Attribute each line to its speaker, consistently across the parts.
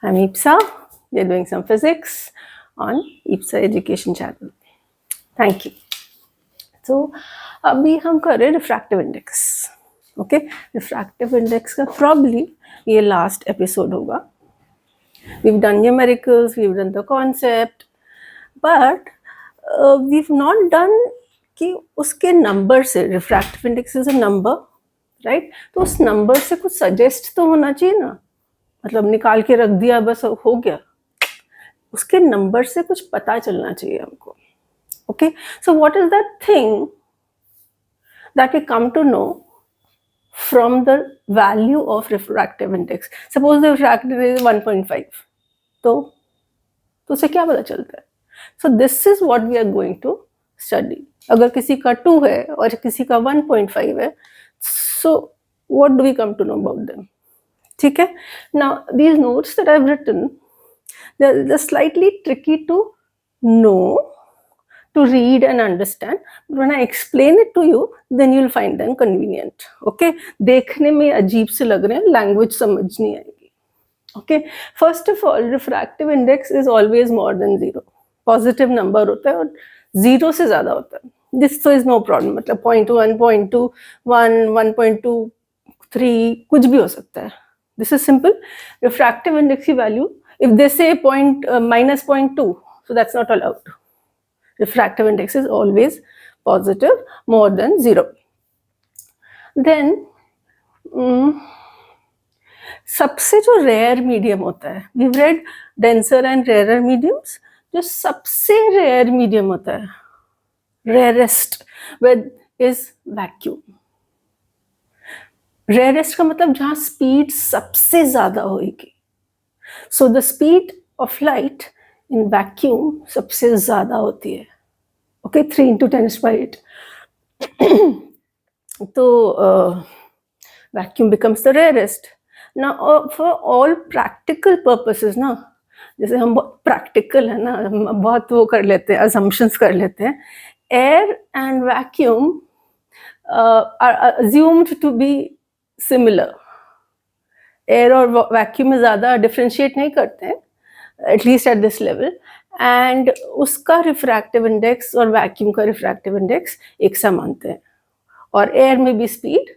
Speaker 1: I'm Ipsa. We're doing some physics on Ipsa Education channel. Thank you. So अभी हम कर रहे हैं refractive index. Okay, refractive index का प्रॉब्ली ये लास्ट एपिसोड होगा. We've done numericals, we've done the concept, but we've not done कि उसके नंबर से, refractive index is a number, right? तो उस नंबर से कुछ सजेस्ट तो होना चाहिए ना. मतलब निकाल के रख दिया बस हो गया. उसके नंबर से कुछ पता चलना चाहिए हमको. Okay, so what is that thing that we come to know from the value of refractive index? Suppose the refractive index is 1.5, तो उसे क्या पता चलता है? So this is what we are going to study. अगर किसी का 2 है और किसी का 1.5 है, so what do we come to know about them? ठीक है? Now these notes that I've written, they're slightly tricky to know, to read and understand. But when I explain it to you, then you'll find them convenient. Okay? देखने में अजीब से लग रहे हैं, language समझ नहीं आएगी. Okay? First of all, refractive index is always more than 0. Positive number होता है और 0 से ज़्यादा होता है. This so is no problem. मतलब 0.1, 0.2, 1, 1.23 कुछ भी हो सकता है. This is simple. Refractive index की value, if they say minus 0.2, so that's not allowed. Refractive index is always positive, more than 0. Then सबसे जो रेयर मीडियम होता है, we've read denser and rarer mediums. जो सबसे रेयर मीडियम होता है, rarest with is vacuum. Rarest का मतलब जहाँ स्पीड सबसे ज्यादा होगी. So the speed of light in vacuum सबसे ज्यादा होती है. Okay, 3 into 10 by 8. So vacuum becomes the rarest. Now for all practical purposes ना, जैसे हम बहुत practical है ना, हम बहुत वो कर लेते हैं, assumptions कर लेते हैं. Air and vacuum are assumed to be similar. Air और vacuum में ज़्यादा differentiate नहीं करते हैं, at least at this level. And उसका रिफ्रैक्टिव इंडेक्स और वैक्यूम का रिफ्रैक्टिव इंडेक्स एक सा मानते हैं. और एयर में भी स्पीड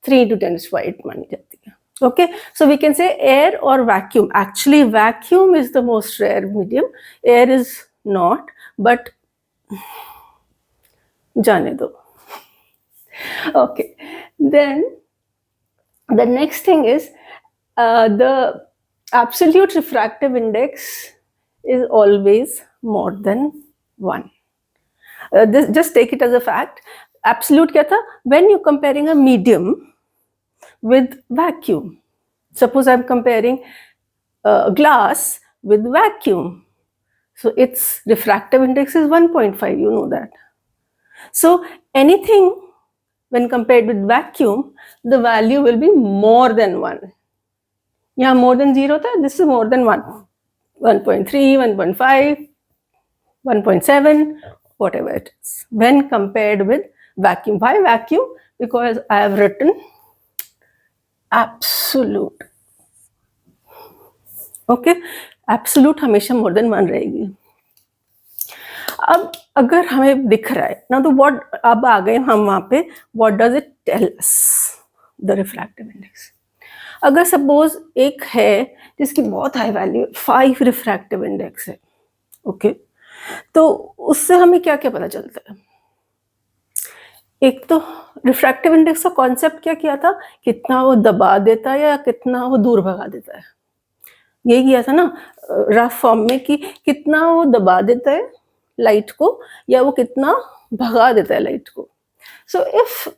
Speaker 1: 3 into 10 by 8 मानी जाती है. Okay, so we can say air और vacuum. Actually vacuum is the most rare medium, air is not, but जाने दो. Okay, then the next thing is the absolute refractive index is always more than 1. Just take it as a fact. Absolute क्या था? When you're comparing a medium with vacuum. Suppose I'm comparing glass with vacuum. So its refractive index is 1.5, you know that. So anything when compared with vacuum, the value will be more than 1. यहाँ more than 0 था, this is more than 1. 1.3, 1.5, 1.7, whatever it is, when compared with vacuum. Why vacuum? Because I have written absolute. Okay, absolute हमेशा more than 1 रहेगी. अब अगर हमें दिख रहा है ना, तो what, अब आ गए हम वहाँ पे, what does it tell us? The refractive index. अगर सपोज एक है जिसकी बहुत हाई वैल्यू, 5 रिफ्रैक्टिव इंडेक्स है, ओके, तो उससे हमें क्या क्या पता चलता है? एक तो रिफ्रैक्टिव इंडेक्स का कॉन्सेप्ट क्या किया था, कितना वो दबा देता है या कितना वो दूर भगा देता है. यही किया था ना रफ फॉर्म में, कि कितना वो दबा देता है लाइट को या वो कितना भगा देता है लाइट को. So if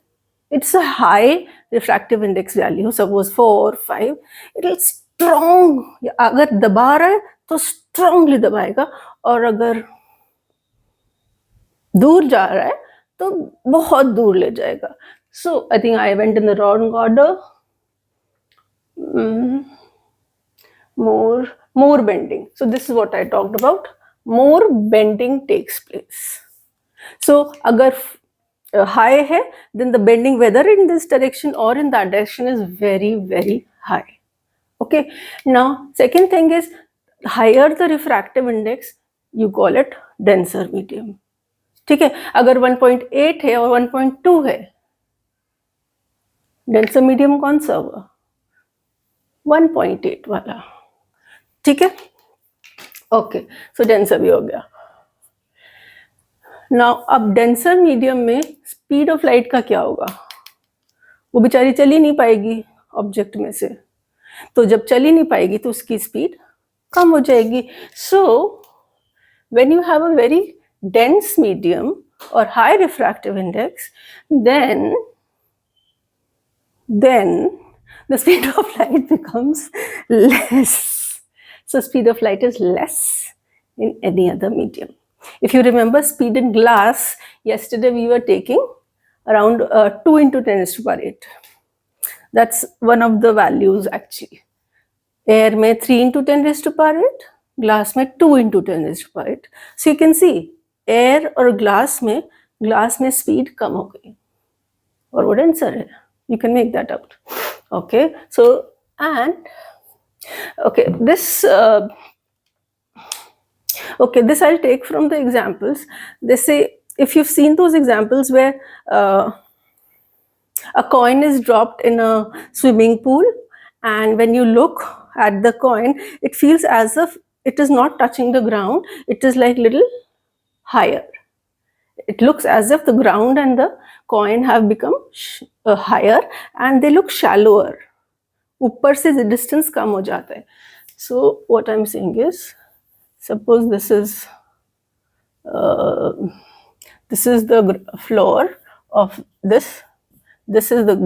Speaker 1: it's a high refractive index value, suppose 4, 5, it will strong, अगर दबा रहा है तो strongly दबाएगा, और अगर दूर जा रहा है तो बहुत दूर ले जाएगा. So I think I went in the wrong order. More bending. So this is what I talked about. More bending takes place. So अगर high है, then the bending whether in this direction or in that direction is very, very high. Okay, now second thing is, higher the refractive index, you call it denser medium. ठीक है, अगर 1.8 है और 1.2 है, denser medium कौन सा हुआ? 1.8 वाला. ठीक है, ओके, सो डेंसर भी हो गया. नाउ अब डेंसर मीडियम में स्पीड ऑफ लाइट का क्या होगा? वो बेचारी चल ही नहीं पाएगी ऑब्जेक्ट में से, तो जब चल ही नहीं पाएगी तो उसकी स्पीड कम हो जाएगी. So when you have a very dense medium or high refractive index, then the speed of light becomes less. So speed of light is less in any other medium. If you remember speed in glass, yesterday we were taking around 2 into 10 raised to power 8. That's one of the values actually. Air में 3 into 10 raised to power 8, glass में 2 into 10 raised to power 8. So you can see air और glass में speed कम हो गई और वो denser है. You can make that out. Okay, so and okay, this I'll take from the examples. They say, if you've seen those examples where a coin is dropped in a swimming pool, and when you look at the coin, it feels as if it is not touching the ground, it is like little higher. It looks as if the ground and the coin have become higher and they look shallower. ऊपर से distance कम हो जाता है. So what I'm saying is, suppose this is the floor of this. This is the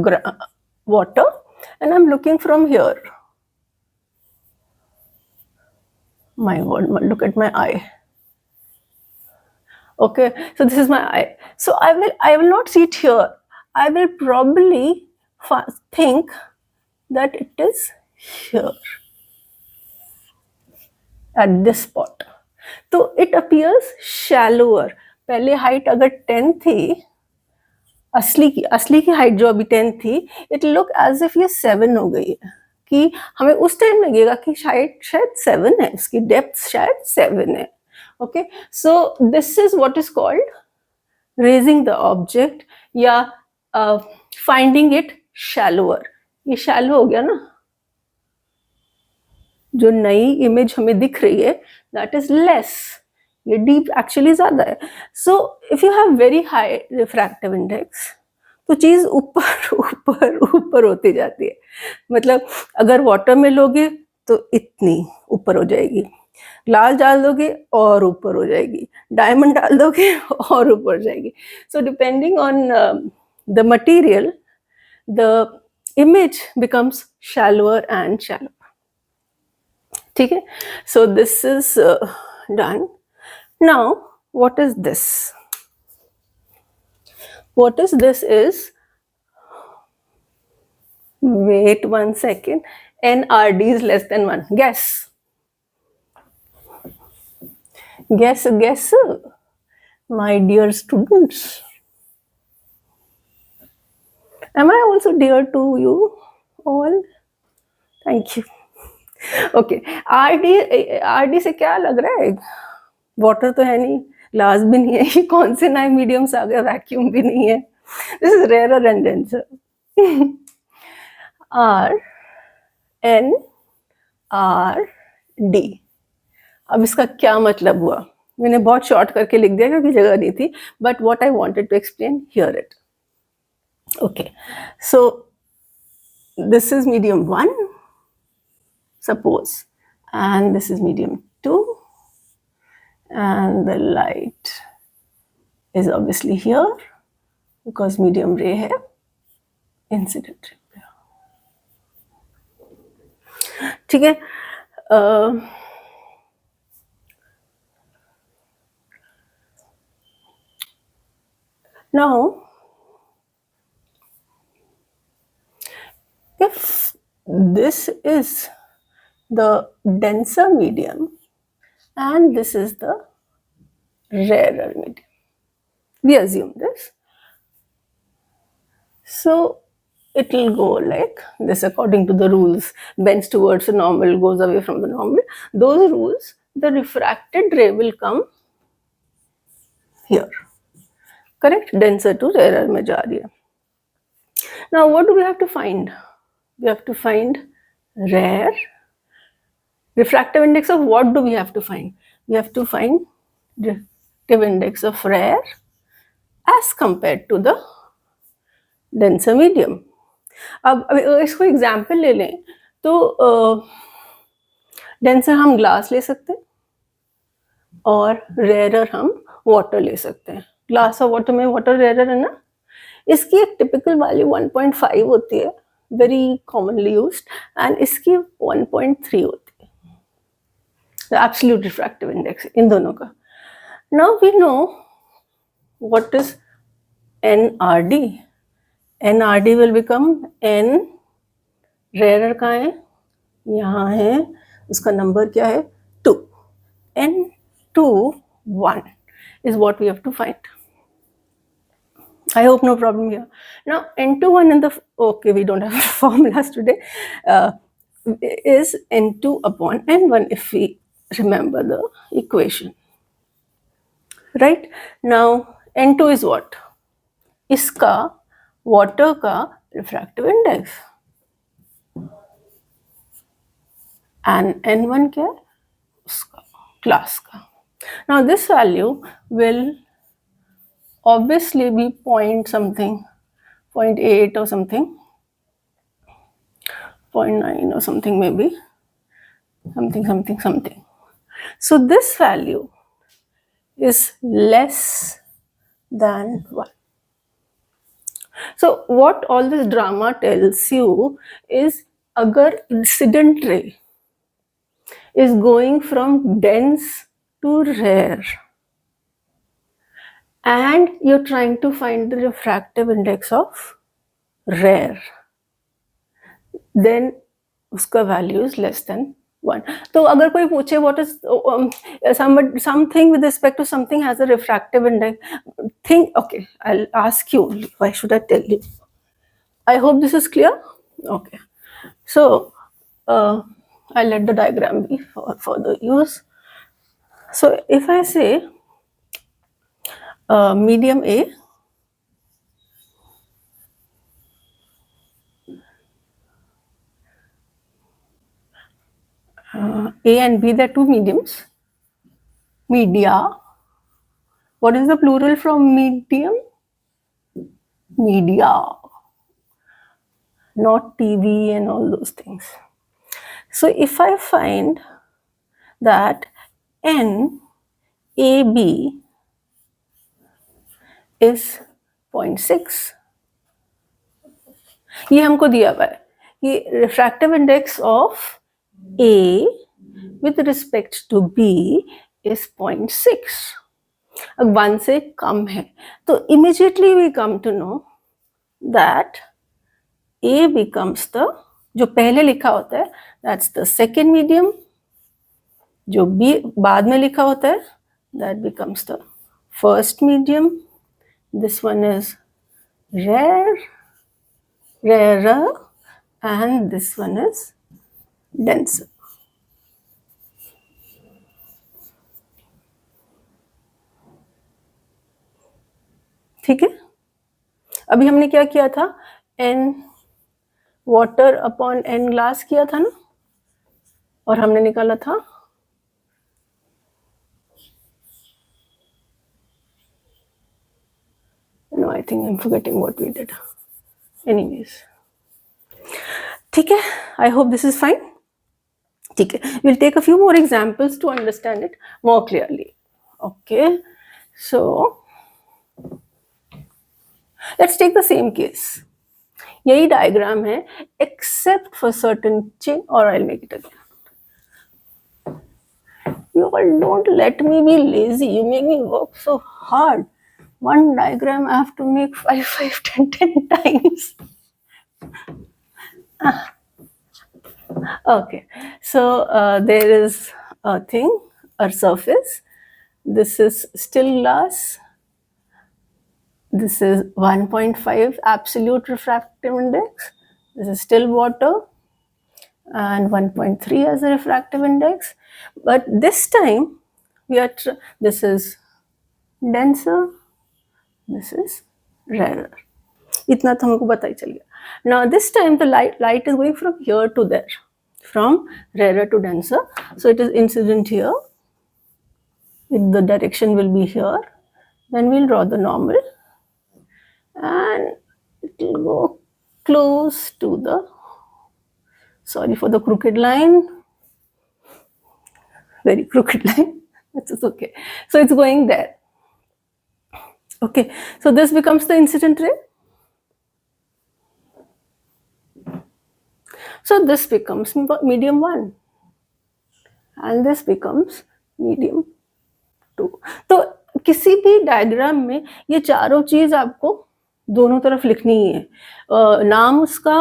Speaker 1: water, and I'm looking from here. My God, look at my eye. Okay, so this is my eye. So I will not see it here. I will probably think that it is here at this spot. So it appears shallower. पहले height अगर 10 थी, असली की height जो अभी 10 थी, it look as if ये 7 हो गई है. कि हमें उस टाइम लगेगा कि शायद 7 है, उसकी depth शायद 7 है. Okay, so this is what is called raising the object या finding it shallower. ये shallow हो गया ना, जो नई इमेज हमें दिख रही है that is less, ये deep actually ज़्यादा है. So if you have very high refractive index, तो चीज़ ऊपर ऊपर ऊपर होती जाती है. मतलब अगर वाटर में लोगे तो इतनी ऊपर हो जाएगी, ग्लास डाल दोगे और ऊपर हो जाएगी, डायमंड डाल दोगे और ऊपर जाएगी. So depending on the material, the image becomes shallower and shallower. ठीक है, सो this is done. Now what is this? What is this is, wait 1 second, NRD is less than 1. Guess, my dear students. Am I also dear to you all? Thank you. Okay, RD से क्या लग रहा है? Water तो है नहीं, glass भी नहीं है, ये कौन से नए मीडियम्स आ गए? वैक्यूम भी नहीं है. This is rare and denser. RNRD. अब इसका क्या मतलब हुआ? मैंने बहुत शॉर्ट करके लिख दिया क्योंकि जगह नहीं थी, but what I wanted to explain, here it. Okay, so this is medium 1, suppose, and this is medium 2, and the light is obviously here because medium ray है incident ray पे. ठीक है, now if this is the denser medium and this is the rarer medium, we assume this. So it will go like this according to the rules. Bends towards the normal, goes away from the normal. Those rules, the refracted ray will come here. Correct? Denser to rarer में जा रही है. Now what do we have to find? We have to find rare. Refractive index of what do we have to find? We have to find refractive index of rare as compared to the denser medium. अब इसको example ले लें तो denser हम glass ले सकते हैं और रेयरर हम वाटर ले सकते हैं. ग्लास और वाटर में वाटर रेयरर है ना. इसकी एक टिपिकल वैल्यू 1.5 होती है, वेरी कॉमनली यूज्ड, एंड इसकी 1.3 होती है. The absolute refractive index in दोनों का. Now we know what is NRD. NRD will become N. Rare कहाँ है? यहाँ है. उसका नंबर क्या है? 2. N21 is what we have to find. I hope no problem here. Now N21 in the, okay, we don't have formulas today, is N2 upon N1 if we remember the equation. Right? Now N2 is what? इसका water का refractive index, and N1 क्या है? उसका glass का. Now this value will obviously be point something, 0.8 or something, 0.9 or something, maybe something. So this value is less than 1. So what all this drama tells you is, agar incident ray is going from dense to rare and you're trying to find the refractive index of rare, then uska value is less than 1. तो अगर कोई पूछे what is something with respect to something has a refractive index, think, okay, I'll ask you only. Why should I tell you? I hope this is clear. Okay, so I'll let the diagram be for further use. So if I say medium A, A and B, they're two mediums. Media. What is the plural from medium? Media. Not TV and all those things. So if I find that NAB is 0.6, ये हमको दिया हुआ है कि refractive index of A with respect to B is 0.6. अब 1 से कम है तो immediately we come to know that A becomes the, जो पहले लिखा होता है, that's the second medium. जो B बाद में लिखा होता है, that becomes the first medium. This one is rare, rarer, and this one is denser. ठीक है. अभी हमने क्या किया था? N water upon N glass किया था ना, और हमने निकाला था no, I think I'm forgetting what we did. Anyways, ठीक है. I hope this is fine. ठीक है. We'll take a few more examples to understand it more clearly. Okay, so let's take the same case. यही diagram है except for certain change, or I'll make it again. You all don't let me be lazy. You make me work so hard. One diagram I have to make 5, 10 times. Okay, so there is a thing, a surface. This is still glass. This is 1.5 absolute refractive index. This is still water, and 1.3 as a refractive index. But this time we are this is denser, this is rarer. इतना तो हमको पता ही चल गया. Now this time the light is going from here to there, from rarer to denser. So it is incident here. The direction will be here. Then we'll draw the normal, and it will go close to the, sorry for the crooked line, very crooked line, it's okay. So it's going there. Okay, so this becomes the incident ray. So this becomes medium 1 and this becomes medium 2. तो किसी भी diagram में ये चारों चीज आपको दोनों तरफ लिखनी ही है. नाम उसका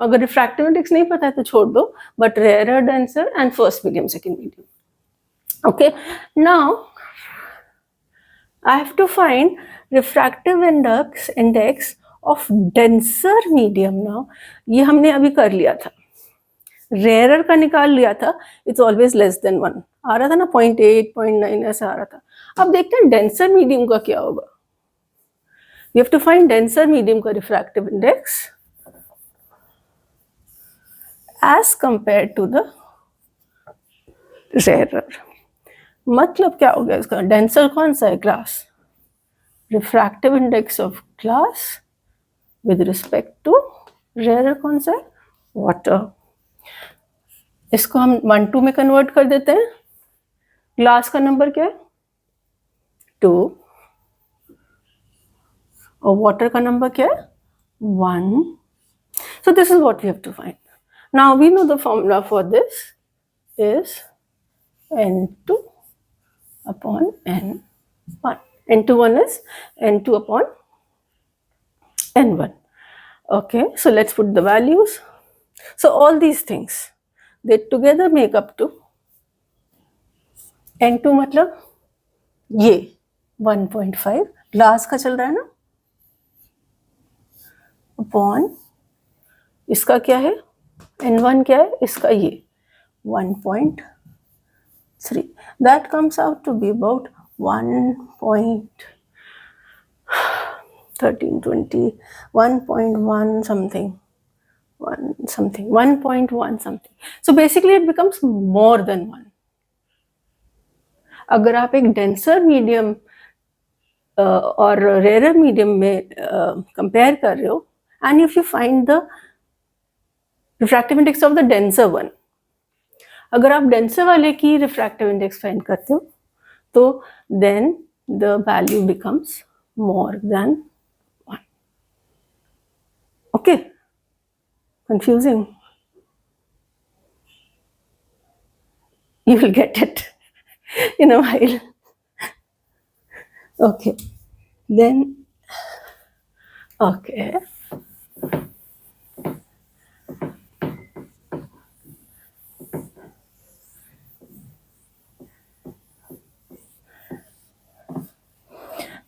Speaker 1: अगर रिफ्रैक्टिव इंडेक्स नहीं पता है तो छोड़ दो, but rare, denser and first medium, second medium. Okay, now I have to find refractive index of denser medium. Now ये हमने अभी कर लिया था, रेयर का निकाल लिया था, इट्स ऑलवेज लेस देन 1 आ रहा था ना, 0.8 0.9 ऐसा आ रहा था. अब देखते हैं डेंसर मीडियम का क्या होगा. We have to find denser medium का refractive index as compare to the rare. मतलब क्या हो गया इसका, डेंसर कौन सा है, glass. Refractive index of glass with respect to rare कौन सा है, वाटर. इसको हम 1:2 में कन्वर्ट कर देते हैं. ग्लास का नंबर क्या है, 2, और वाटर का नंबर क्या है, 1. So this is what we have to find. Now we know the formula for this is N2 upon N1. N21 is N2 upon N1. Okay, so let's put the values. So all these things, they together make up to N2 मतलब ये 1.5 glass का चल रहा है ना, upon इसका क्या है, N1 क्या है, इसका ये 1.3. That comes out to be about 1.13, 20, 1.1 something, 1.1 something. So basically it becomes more than 1. अगर आप एक डेंसर मीडियम और रेयर मीडियम में कंपेयर कर रहे हो, and if you find the refractive index of the denser one, अगर आप डेंसर वाले की रिफ्रैक्टिव इंडेक्स फाइंड करते हो तो then the value becomes more than 1. Okay, confusing, you will get it in a while. Okay, then, okay.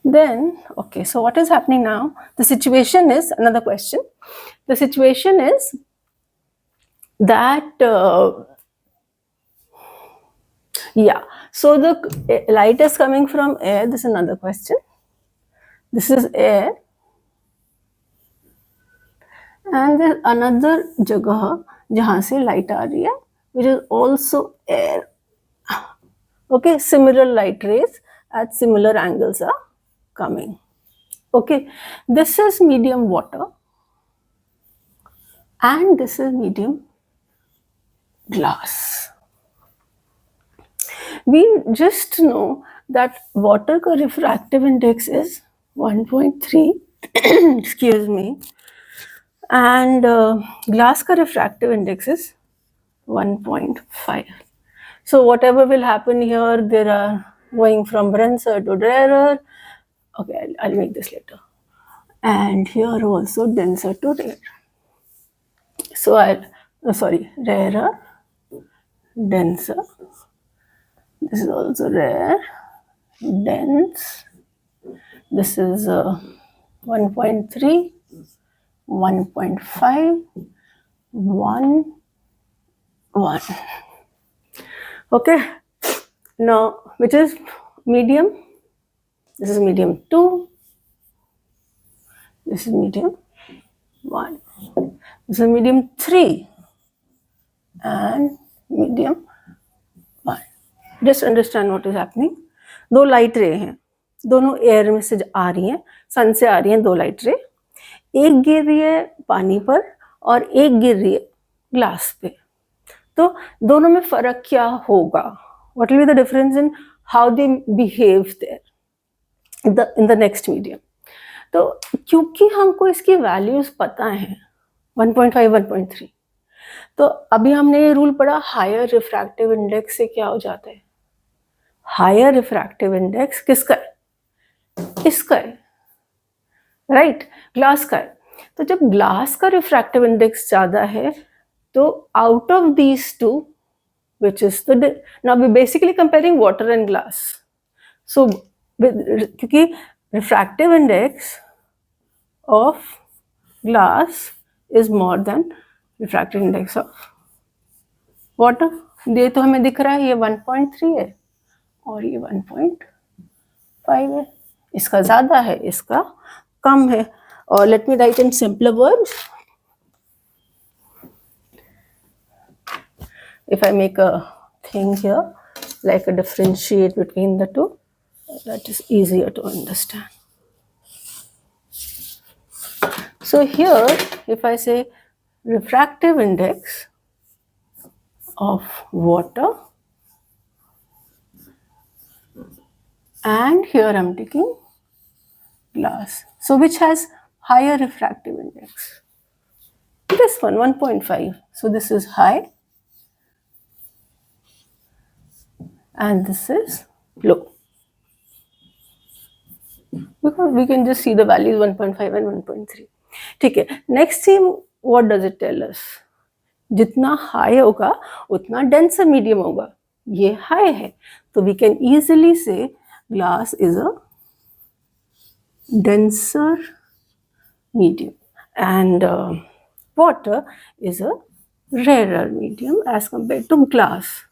Speaker 1: Then, okay, so what is happening now? The situation is, another question, the situation is that, yeah, so the light is coming from air. This is another question. This is air, and there's another जगह जहाँ से light आ रही है, which is also air. Okay, similar light rays at similar angles are coming. Okay, this is medium water, and this is medium glass. We just know that water का refractive index is 1.3 excuse me, and glass का refractive index is 1.5. So whatever will happen here, there are going from denser to rarer. Okay, I'll make this later. And here also denser to rare. So rarer, denser. This is also rare, dense. This is 1.3, 1.5, 1, 1. Okay, now which is medium? This is medium 2, this is medium 1, this is medium 3 and medium 1. Just understand what is happening. दो light रे हैं, दोनों air में से आ रही हैं, सन से आ रही हैं दो लाइट रे, एक गिर रही है पानी पर और एक गिर रही है ग्लास पे. तो दोनों में फर्क क्या होगा? What will be the difference in how they behave there in the next medium? तो क्योंकि हमको इसकी वैल्यूज पता है 1.5, 1.3, तो अभी हमने ये रूल पढ़ा, हायर रिफ्रैक्टिव इंडेक्स से क्या हो जाता है? हायर रिफ्रैक्टिव इंडेक्स किसका है? इसका है, राइट, ग्लास का है. तो जब ग्लास का रिफ्रैक्टिव इंडेक्स ज्यादा है तो out of these two which is the now we're basically comparing water and glass. So क्योंकि refractive index of glass is more than refractive index of water. ये तो हमें दिख रहा है, ये 1.3 है और ये 1.5 है. इसका ज्यादा है, इसका कम है. और let me write in simpler words. If I make a thing here, like a differentiate between the two, that is easier to understand. So here, if I say refractive index of water, and here I'm taking glass. So which has higher refractive index? This one, 1.5. So this is high and this is low. Because we can just see the values 1.5 and 1.3. ठीक है. Next thing, what does it tell us? जितना high होगा उतना denser medium होगा. ये high है, तो we can easily say glass is a denser medium and water is a rarer medium as compared to glass.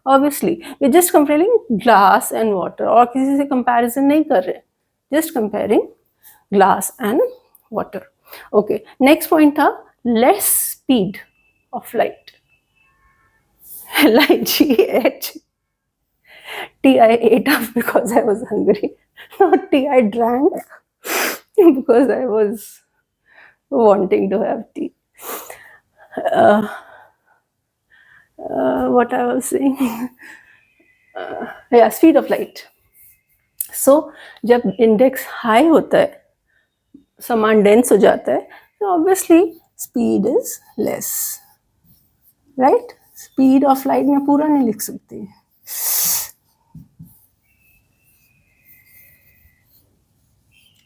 Speaker 1: Obviously, we're just comparing glass and water, और किसी से comparison नहीं कर रहे, just comparing glass and water. Okay, next point था less speed of light. Like tea I ate up because I was hungry. Not tea I drank because I was wanting to have tea. What I was saying, yeah, speed of light. So जब index high होता है, सामान dense हो जाता है, तो obviously speed is less, right? Speed of light मैं पूरा नहीं लिख सकती.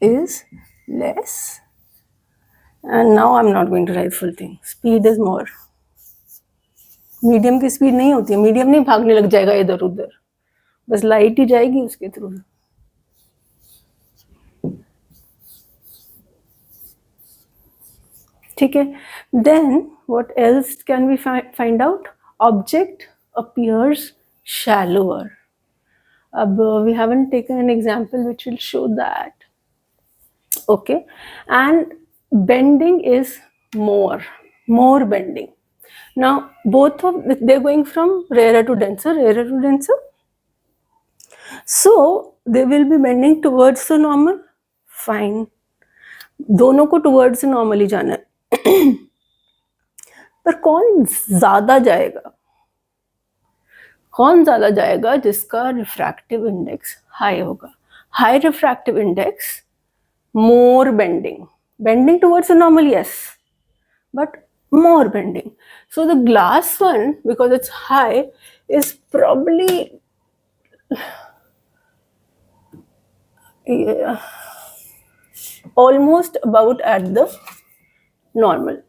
Speaker 1: Is less, and now I'm not going to write full thing. Speed is more. Medium की स्पीड नहीं होती है, मीडियम नहीं भागने लग जाएगा इधर उधर, बस लाइट ही जाएगी उसके थ्रू. ठीक है. Then what else can we find out? Object appears shallower. अब we haven't taken an example which will show that. Okay, and bending is more bending. Now both of they're going from rarer to denser, so they will be bending towards the normal. Fine, दोनों को towards the normal ही जाना है. पर कौन ज्यादा जाएगा? कौन ज्यादा जाएगा? जिसका रिफ्रैक्टिव इंडेक्स हाई होगा. High refractive index, more bending towards the normal, yes, but more bending. So the glass one, because it's high, is probably almost about at the normal,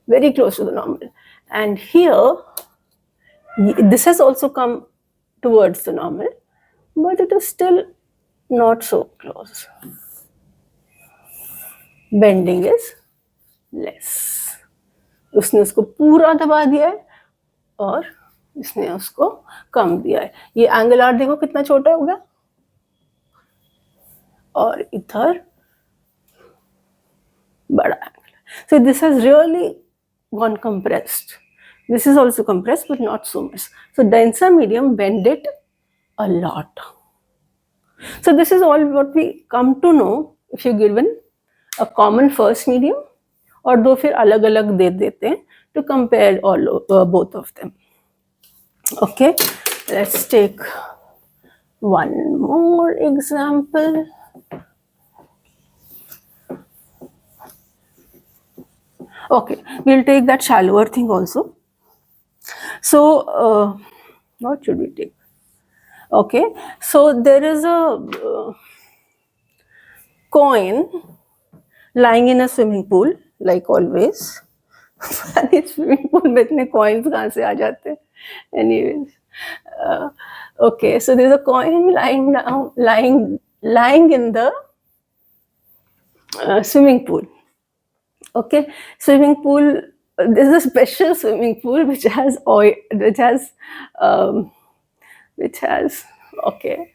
Speaker 1: very close to the normal. And here this has also come towards the normal, but it is still not so close. Bending is less. उसने उसको पूरा दबा दिया है और इसने उसको कम दिया है। ये एंगल आर देखो कितना छोटा हो गया, और इधर बड़ा angle. So this has really gone compressed. This is also compressed, but not so much. So denser medium bend it a lot. So this is all what we come to know if you're given a common first medium, और दो फिर अलग अलग दे देते हैं to compare all both of them. Okay, let's take one more example. Okay, we'll take that shallower thing also. So what should we take? Okay, so there is a coin lying in a swimming pool, like always. Swimming pool में इतने coins कहाँ से आ जाते हैं? Anyways, okay, so there's a coin lying in the swimming pool. Okay, swimming pool. There's a special swimming pool which has oil, which has okay.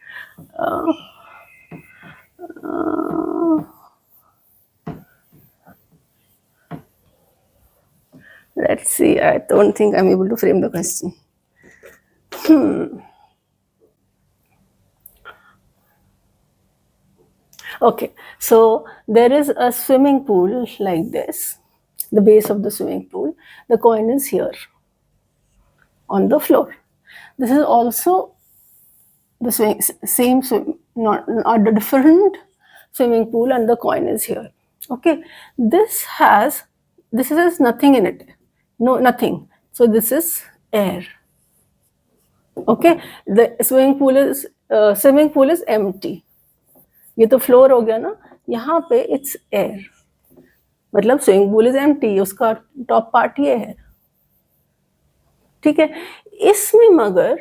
Speaker 1: Let's see. I don't think I'm able to frame the question. Okay, so there is a swimming pool like this. The base of the swimming pool. The coin is here on the floor. This is also the same swim, not a different swimming pool, and the coin is here. Okay, this has nothing in it. No, nothing. So this is air. Okay, the swimming pool is empty. ये तो floor हो गया ना, यहाँ पे it's air, मतलब swimming pool is empty, उसका top part ये है, ठीक है। इसमें मगर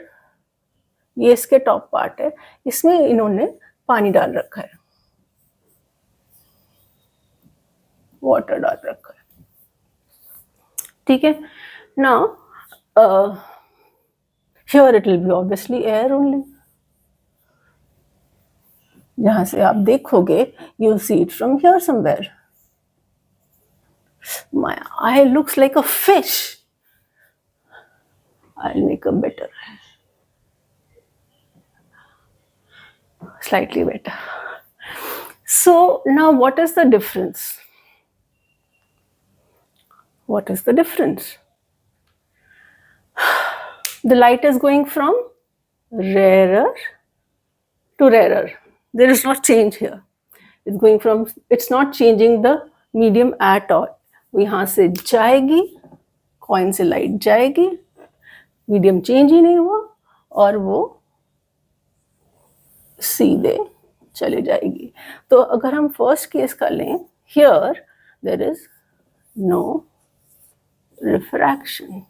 Speaker 1: ये इसके टॉप पार्ट है, इसमें इन्होंने पानी डाल रखा है, वाटर डाल रखा है, ठीक है। Now here it will be obviously air only. जहां से आप देखोगे you see it from here somewhere. My eye looks like a fish. I'll make a better, slightly better. So now what is the difference? What is the difference? The light is going from rarer to rarer. There is no change here. It's not changing the medium at all. वो यहाँ से जाएगी, coin से light जाएगी, medium change ही नहीं हुआ, और वो सीधे चले जाएगी। तो अगर हम फर्स्ट केस का लें, here there is no refraction.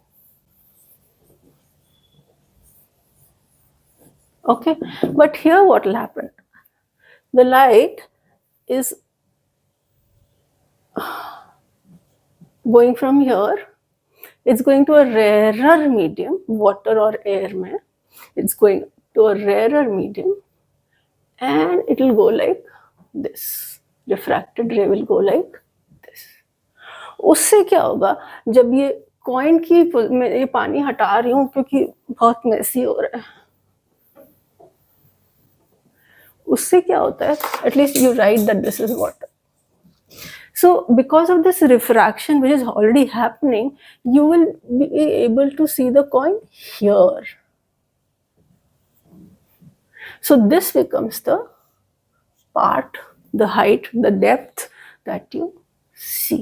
Speaker 1: Okay, but here what will happen? The light is going from here, it's going to a rarer medium, water or air mein, it's going to a rarer medium, and it will go like this. Refracted ray will go like this. उससे क्या होगा, जब ये coin की मैं ये पानी हटा रही हूँ क्योंकि बहुत मैसी हो रहा है, उससे क्या होता है, at least you right that this is water. So because of this refraction which is already happening, you will be able to see the coin here. So this becomes the part, the height, the depth that you see.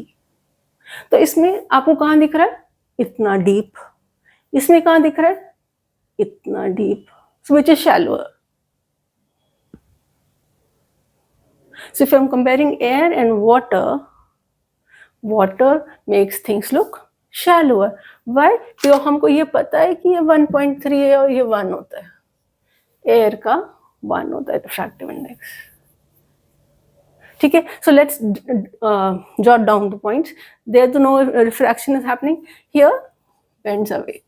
Speaker 1: तो इसमें आपको कहाँ दिख रहा है, इतना deep. इसमें कहाँ दिख रहा है, इतना deep. So which is shallower? So if I'm comparing air and water, water makes things look shallower. Why? क्योंकि हमको ये पता है कि ये 1.3 है और ये 1 होता है. एयर का 1 होता है रिफ्रैक्टिव इंडेक्स. ठीक ठीक है. So let's jot down the points. There तो no refraction is happening. Here bends away,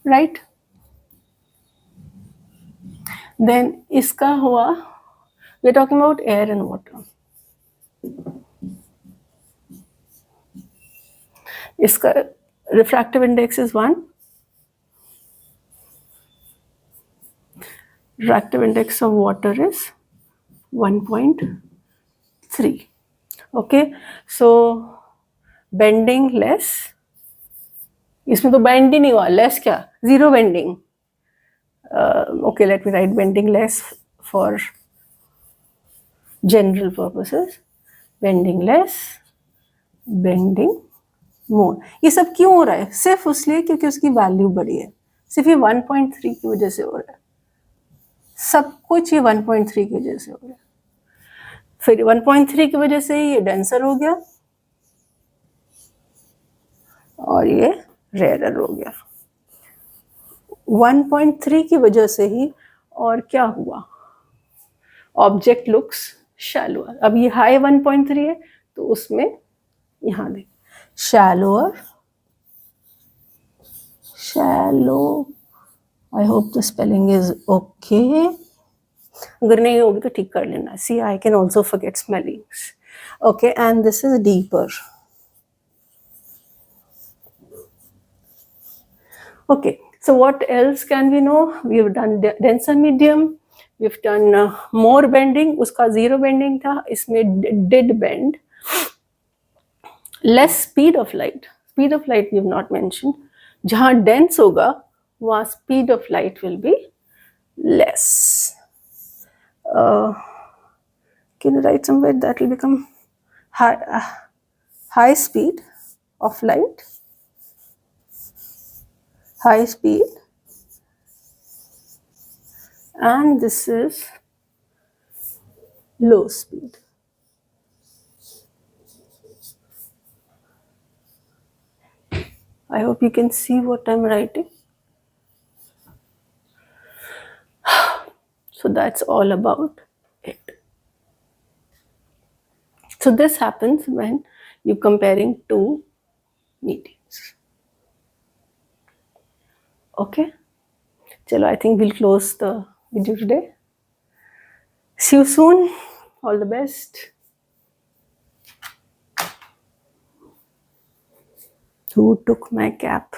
Speaker 1: right? Then इसका हुआ, we're talking about air and water. इसका refractive index is 1. Refractive index of water is 1.3. Okay, so bending less. इसमें तो bend ही नहीं हुआ, less क्या, zero bending. Okay, let me write bending less for general purposes. Bending less, bending more. ये सब क्यों हो रहा है? सिर्फ इसलिए क्योंकि उसकी वैल्यू बड़ी है. सिर्फ ये 1.3 की वजह से हो रहा है. सब कुछ ये 1.3 की वजह से हो रहा है. फिर 1.3 की वजह से ये डेंसर हो गया और ये रेयरर हो गया. 1.3 की वजह से ही और क्या हुआ, ऑब्जेक्ट लुक्स शैलोअर. अब ये हाई 1.3 है तो उसमें यहाँ देख shallower, shallow, I hope the spelling is okay. अगर नहीं होगी तो ठीक कर लेना. See I can also forget spellings. Okay, and this is deeper. Okay, so what else can we know? We've done denser medium, we've done more bending. उसका zero bending था, इसमें did bend. Less speed of light. Speed of light we have not mentioned. जहाँ dense होगा वहाँ speed of light will be less. Can you write somewhere that will become high speed of light? High speed, and this is low speed. I hope you can see what I'm writing. So that's all about it. So this happens when you're comparing two mediums. Okay, chalo, I think we'll close the video today. See you soon. All the best. Who took my cap?